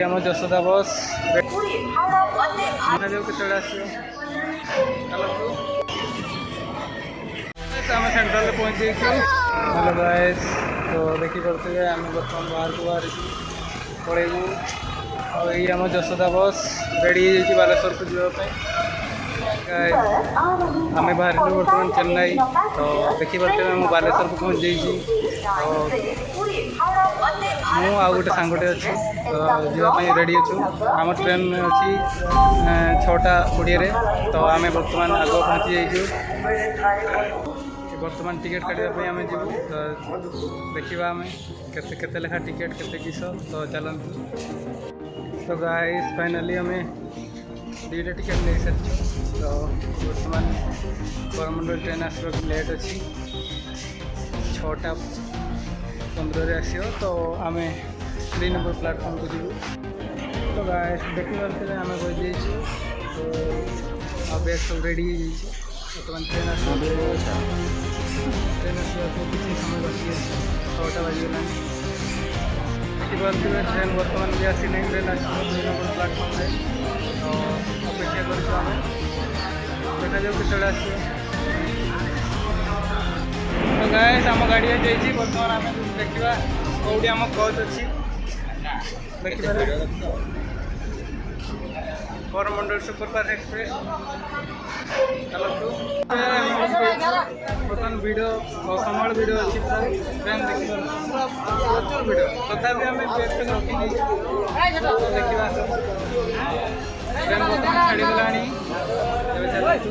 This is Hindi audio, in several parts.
आम जशोदा बस केतले आम सेंट्रल पहुँची। हेलो गाइस, तो देखिपे आम बर्तमान बाहर को बाहर पलैबू आम जशोदा बस रेडी हो बालेश्वर को जावाई। आम बाहर बर्तमान चेन्नई, तो देखिपे आम बालेश्वर को पहुँच जाइए। तो मु आउ गोटे सांगटे अच्छी जावाई रेडी अच्छु। आम ट्रेन अच्छी 6:20, तो आम बर्तमान आग पहुँची जाइए। बर्तमान टिकेट काटापी आम जीव, तो देखा आम के लेखा टिकेट के किस, तो चलतु। तो गाइस फाइनाली आम 2टा टिकेट ले सारी। तो बर्तमान बरमुंडा ट्रेन आसवा लेट अच्छी 6:15 आसो। तो आम 3 नंबर प्लाटफर्म को जीव। तो गाइस देखिए आम बजे तो बैग सब रेडी बर्तमान ट्रेन आसवा किसी समय बस 6टा बाजिगला। देखिए ट्रेन बर्तमान भी आसी नहीं, ट्रेन आस 2 नंबर प्लाटफर्म है। तो अपेक्षा कर देखा जाऊ के आस। तो गाइस आम गाड़ी जाइए। बर्तमान आम देखा कौटी आम कोच अच्छी देखिए बरमुंडा सुपरफास्ट एक्सप्रेस चलतु। बर्तमान भिड़ समाल भिड़ अच्छी ट्रेन देखिए प्रचुर भिड़, तथापि आम रखी देखा ट्रेन बर्तमान छाड़गला। चलतु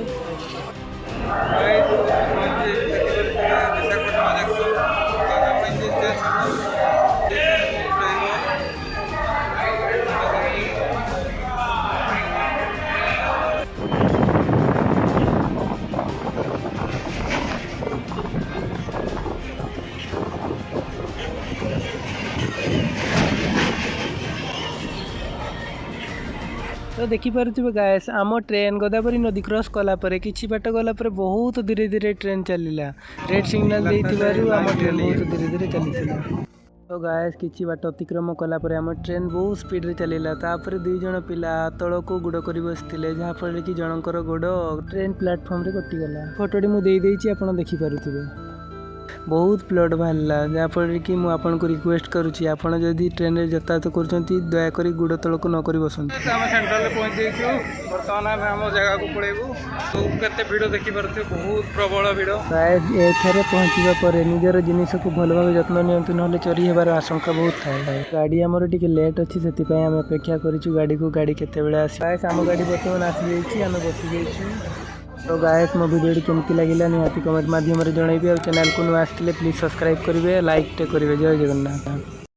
तो देखिपे गाइस आम ट्रेन गोदावरी नदी क्रॉस कलापर कि बाट गलापर बहुत धीरे धीरे ट्रेन चलला। रेड सिग्नल देइथिबारु आम ट्रेन बहुत धीरे धीरे चली। तो गाइस कि बाट अतिक्रम कलापर आम ट्रेन बहुत स्पीड रे चलला। तापर 2 जण पिला तल को गुड़ कर बसते, जहाँफल कि जनकर गोड़ ट्रेन प्लाटफर्म रे कटिगला। फोटोटी मुझे आप देखिपे बहुत ब्लड बाहरला, जहाँफल कि मुझे रिक्वेस्ट करुँची आपड़ जदि ट्रेन में यातायात कर दयाक गुड़ तल को नक बसंत। आम सेंट्रल पहुँची बर्तमान आम जगह को पलैबू। तो केते भिड़ देखिपे बहुत प्रबल भिड़। शायद एठारे पहुँचवा पर निजर जिनिस को भल भाव जत्न नियंतु, ना चोरी होबार आशंका बहुत थाए। गाड़ी आमर टिके लेट अच्छी से आम अपेक्षा करूँ गाड़ी को। गाड़ी केतेबेले आसी आम गाड़ी बर्तमान आसी जाइए, आम बसी जाइए। तो गाइस मो वीडियो केमती लगिला निहाती कमेंट माध्यम रे जणाइबे। और चैनल को नुआ आसथिले प्लीज सब्सक्राइब करिवे, लाइक टे करिवे। जय जगन्नाथ।